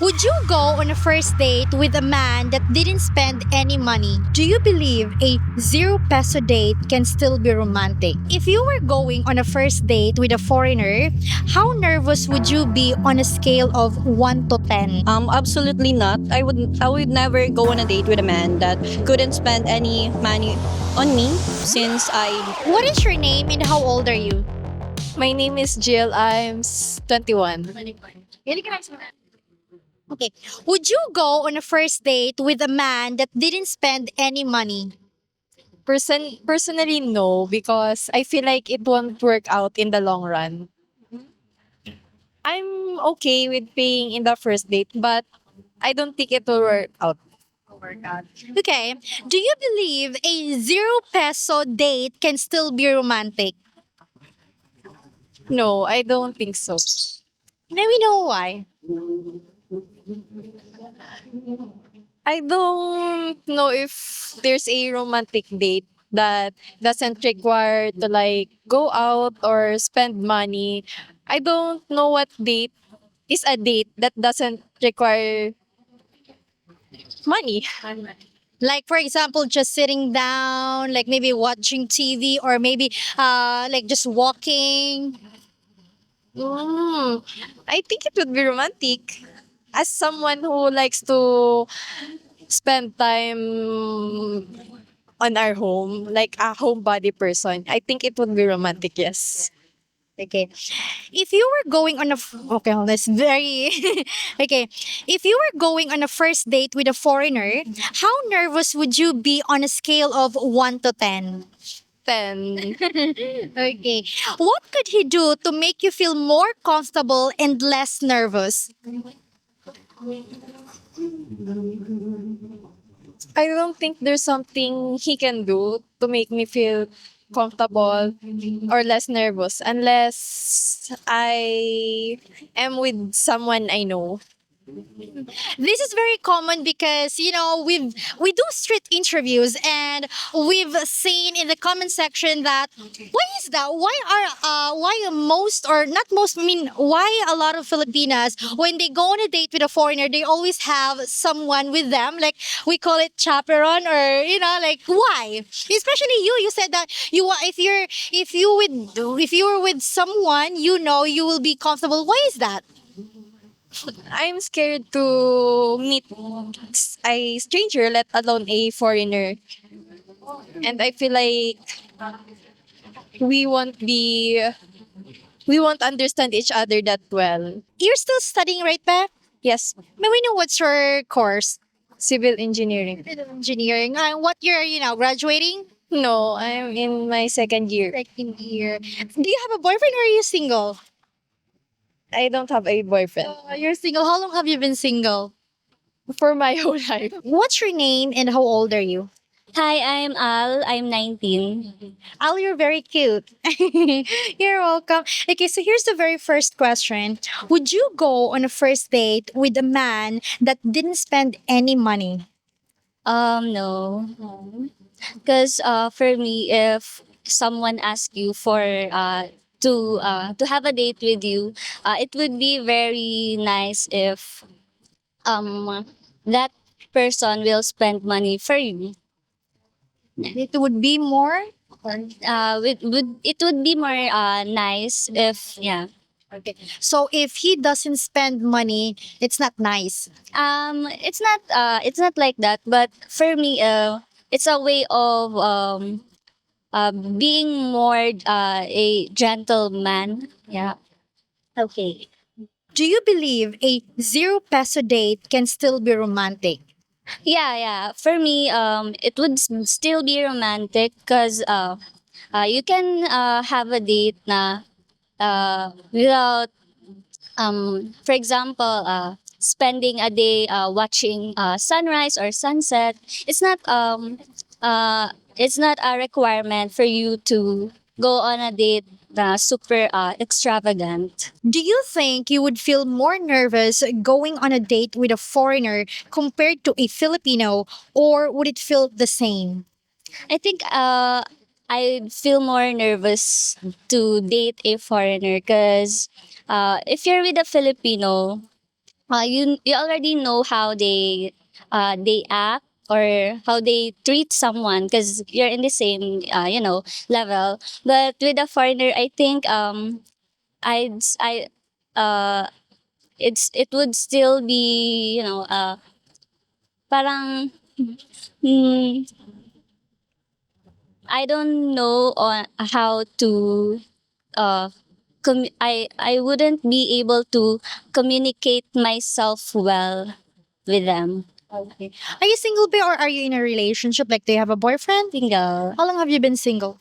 Would you go on a first date with a man that didn't spend any money? Do you believe a zero peso date can still be romantic? If you were going on a first date with a foreigner, how nervous would you be on a scale of 1 to 10? Absolutely not. I would never go on a date with a man that couldn't spend any money on me since I What is your name and how old are you? My name is Jill. I'm 21. Okay. Would you go on a first date with a man that didn't spend any money? Personally, no, because I feel like it won't work out in the long run. I'm okay with paying in the first date, but I don't think it will work out. Okay. Do you believe a zero peso date can still be romantic? No, I don't think so. Now we know why. I don't know if there's a romantic date that doesn't require to like go out or spend money. I don't know what date is a date that doesn't require money. Like for example, just sitting down, like maybe watching TV or maybe like just walking. Mm, I think it would be romantic. As someone who likes to spend time on our home, like a homebody person, I think it would be romantic, yes. Okay. If you were going on a okay, hold on, that's very okay. If you were going on a first date with a foreigner, how nervous would you be on a scale of 1 to 10? 10. Okay. What could he do to make you feel more comfortable and less nervous? I don't think there's something he can do to make me feel comfortable or less nervous unless I am with someone I know. This is very common because we do street interviews and we've seen in the comment section that why is that? Why most or not most? I mean, why a lot of Filipinas when they go on a date with a foreigner, they always have someone with them. Like we call it chaperone, or like why? Especially you. You said that if you were with someone, you will be comfortable. Why is that? I'm scared to meet a stranger, let alone a foreigner. And I feel like we won't be we won't understand each other that well. You're still studying, right, Beth? Yes, May we know what's your course? civil engineering. Engineering. What year are you now? Graduating? No, I'm in my second year. Second year. Do you have a boyfriend or are you single? I don't have a boyfriend You're single. How long have you been single? for my whole life. What's your name and how old are you? Hi, I'm Al. I'm 19. Al, you're very cute. You're welcome. Okay, so here's the very first question. Would you go on a first date with a man that didn't spend any money? No. Because for me, if someone asks you for to have a date with you, it would be very nice if that person will spend money for you. It would be more. It would be more nice if yeah. So if he doesn't spend money, it's not nice. It's not like that, but for me it's a way of being more a gentleman. Yeah. Okay. Do you believe a zero peso date can still be romantic? Yeah, yeah. For me, it would still be romantic because you can have a date na without for example, spending a day watching sunrise or sunset. It's not a requirement for you to go on a date na super extravagant. Do you think you would feel more nervous going on a date with a foreigner compared to a Filipino, or would it feel the same? I think I feel more nervous to date a foreigner because if you're with a Filipino, you already know how they act or how they treat someone because you're in the same level. But with a foreigner, I think I uh it would still be parang hmm, I don't know on how to uh I wouldn't be able to communicate myself well with them. Okay. Are you single, Be, or are you in a relationship? Like, do you have a boyfriend? Single How long have you been single?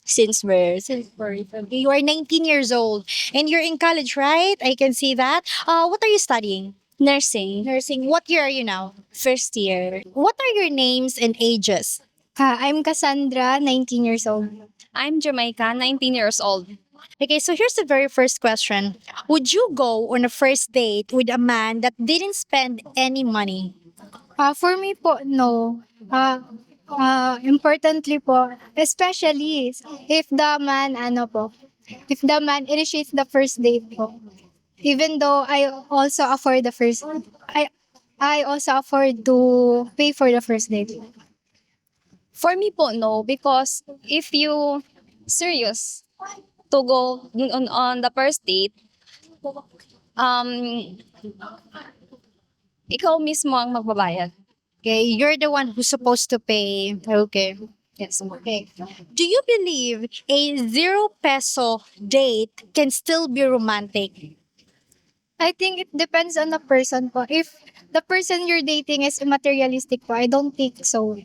since birth. Since birth. Okay. You are 19 years old and you're in college, right? I can see that. What are you studying? Nursing. Nursing. What year are you now? First year. What are your names and ages? I'm Cassandra, 19 years old. I'm Jamaica, 19 years old. Okay, so here's the very first question. Would you go on a first date with a man that didn't spend any money? For me po, no. Importantly po, especially if the man, if the man initiates the first date po. Even though I also afford to pay for the first date. For me po, no. Because if you serious to go on the first date, um, ikaw mismo ang magbabayad. Okay, you're the one who's supposed to pay. Okay. Yes. Okay. Do you believe a 0 peso date can still be romantic? I think it depends on the person po. If the person you're dating is materialistic po, I don't think so.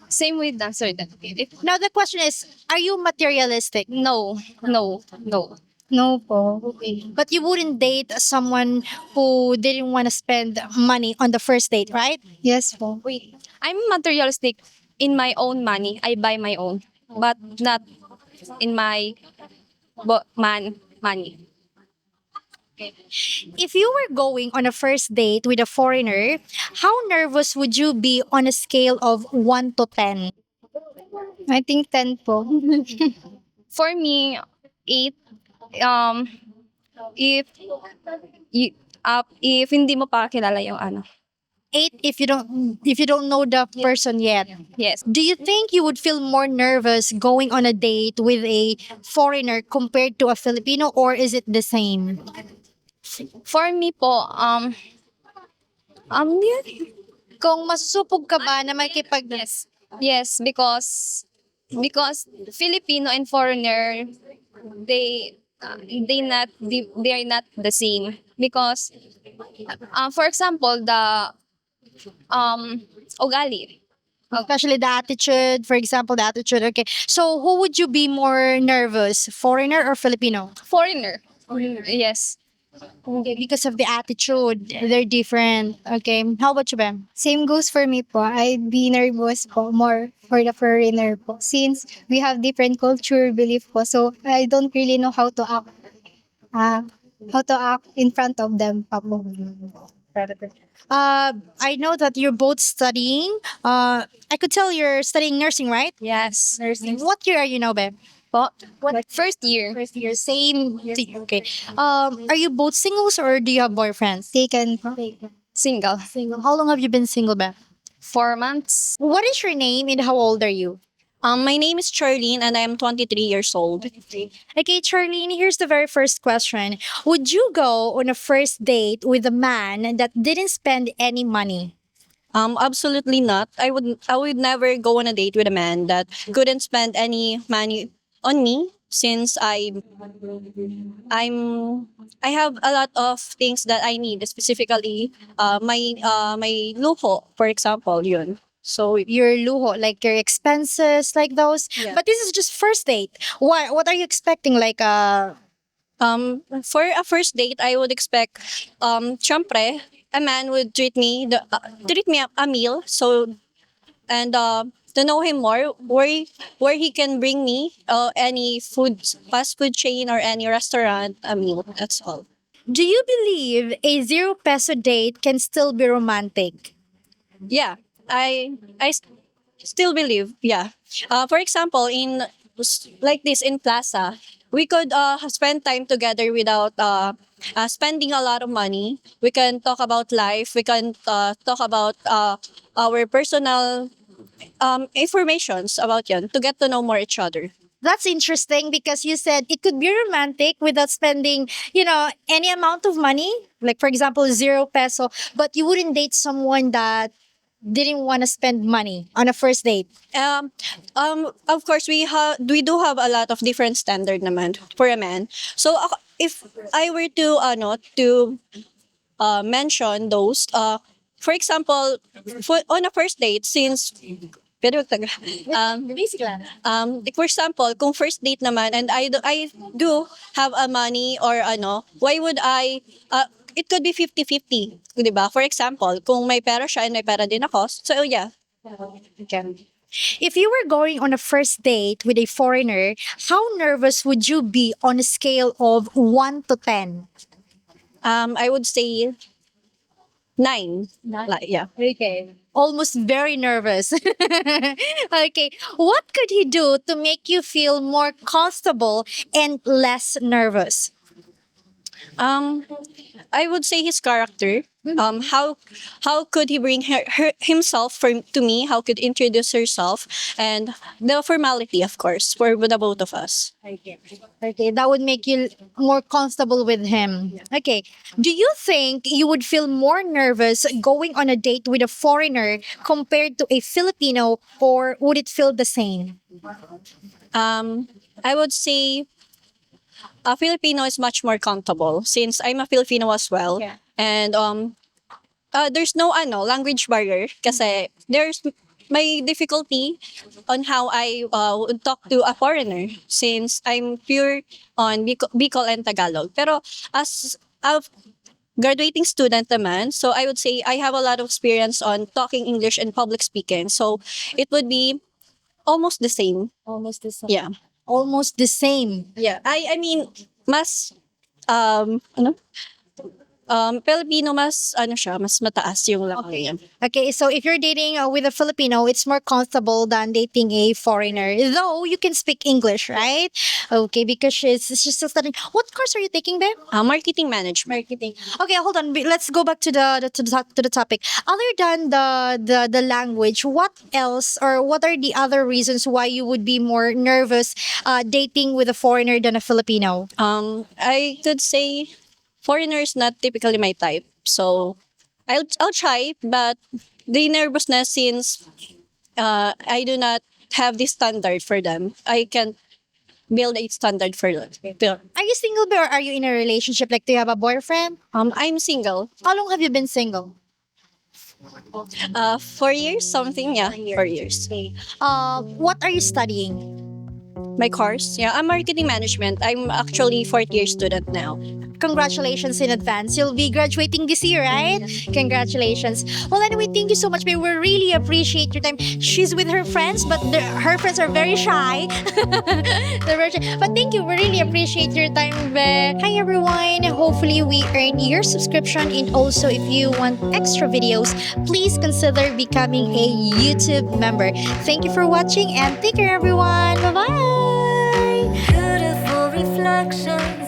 Same with the certain. If, Now the question is, are you materialistic? no, no, no. No po. Okay. But you wouldn't date someone who didn't want to spend money on the first date, right? Yes po. Wait, I'm materialistic in my own money. I buy my own, but not in my man money. If you were going on a first date with a foreigner, how nervous would you be on a scale of 1 to 10? I think 10 po. For me, 8. Um, if you, if hindi mo pa kilala yung ano. 8 if you don't know the person yet. Yes. Do you think you would feel more nervous going on a date with a foreigner compared to a Filipino, or is it the same? For me po, yun. Kung masusupog ka ba na makipag Yes, because Filipino and foreigner, they are not the same because for example the ugali. especially the attitude, for example, the attitude. Okay. So who would you be more nervous, foreigner or Filipino? Foreigner. Yes. Okay, because of the attitude, they're different. Okay. How about you, Bem? Same goes for me po. I'd be nervous po more for the foreigner po. Since we have different culture, belief po. So I don't really know how to act. How to act in front of them pa po. I know that you're both studying. I could tell you're studying nursing, right? Yes. Nursing. What year are you now, Bem? Po. First year. First year. Same. Okay. Are you both singles or do you have boyfriends? Taken po. Single. Single. How long have you been single, Bem? 4 months. What is your name and how old are you? My name is Charlene and I am 23 years old. Okay, Charlene, here's the very first question. Would you go on a first date with a man that didn't spend any money? Absolutely not. I would never go on a date with a man that couldn't spend any money on me since I have a lot of things that I need, specifically my luho, for example, yun. So Your luho, like your expenses, like those. Yeah. But this is just first date. What are you expecting? Like for a first date, I would expect syempre, a man would treat me a meal, so and to know him more, where he can bring me any food, fast food chain or any restaurant a meal. That's all. do you believe a 0 peso date can still be romantic? Yeah, I still believe. Yeah. For example, like this in plaza, we could spend time together without spending a lot of money. We can talk about life. We can talk about our personal informations about yan to get to know more each other. That's interesting because you said it could be romantic without spending, any amount of money. Like, for example, 0 peso, but you wouldn't date someone that didn't want to spend money on a first date. Of course, we do have a lot of different standard naman for a man. So if I were to mention those, for example, on a first date, since pero Basic lang. like for example, kung first date naman and I do have a money or why would I it could be 50-50, 'di ba? For example, kung may pera siya and may pera din ako, so yeah. If you were going on a first date with a foreigner, how nervous would you be on a scale of 1 to 10? I would say 9. Like, yeah. Okay. Almost very nervous. Okay. What could he do to make you feel more comfortable and less nervous? I would say his character. How could he bring himself to me? How could introduce herself, and the formality, of course, for the both of us. Okay, that would make you more comfortable with him. Okay. Do you think you would feel more nervous going on a date with a foreigner compared to a Filipino, or would it feel the same? I would say a Filipino is much more comfortable since I'm a Filipino as well. Yeah. And there's no language barrier kasi there's my difficulty on how I would talk to a foreigner since I'm pure on Bicol and Tagalog. Pero as a graduating student naman, so I would say I have a lot of experience on talking English and public speaking. So it would be almost the same. Almost the same. Yeah. Almost the same. Yeah. I mean, mas Filipino mas mas mataas yung language. Okay. Okay, so if you're dating with a Filipino, it's more comfortable than dating a foreigner. Though you can speak English, right? Okay, because she's still studying. What course are you taking, babe? Marketing management. Marketing. Okay, hold on. Let's go back to the topic. Other than the language, what else or what are the other reasons why you would be more nervous dating with a foreigner than a Filipino? I could say foreigner is not typically my type. So I'll try, but the nervousness since I do not have this standard for them. I can build a standard for them. Are you single, babe, or are you in a relationship? Like, do you have a boyfriend? I'm single. How long have you been single? 4 years, something. Yeah, 4 years. What are you studying? My course, yeah, I'm marketing management. I'm actually 4th-year student now. Congratulations in advance. You'll be graduating this year, right? Congratulations. Well, anyway, thank you so much, babe. We really appreciate your time. She's with her friends, but her friends are very shy. They're very shy. But thank you. We really appreciate your time, babe. Hi, everyone. Hopefully, we earn your subscription. And also, if you want extra videos, please consider becoming a YouTube member. Thank you for watching and take care, everyone. Bye-bye. Beautiful reflections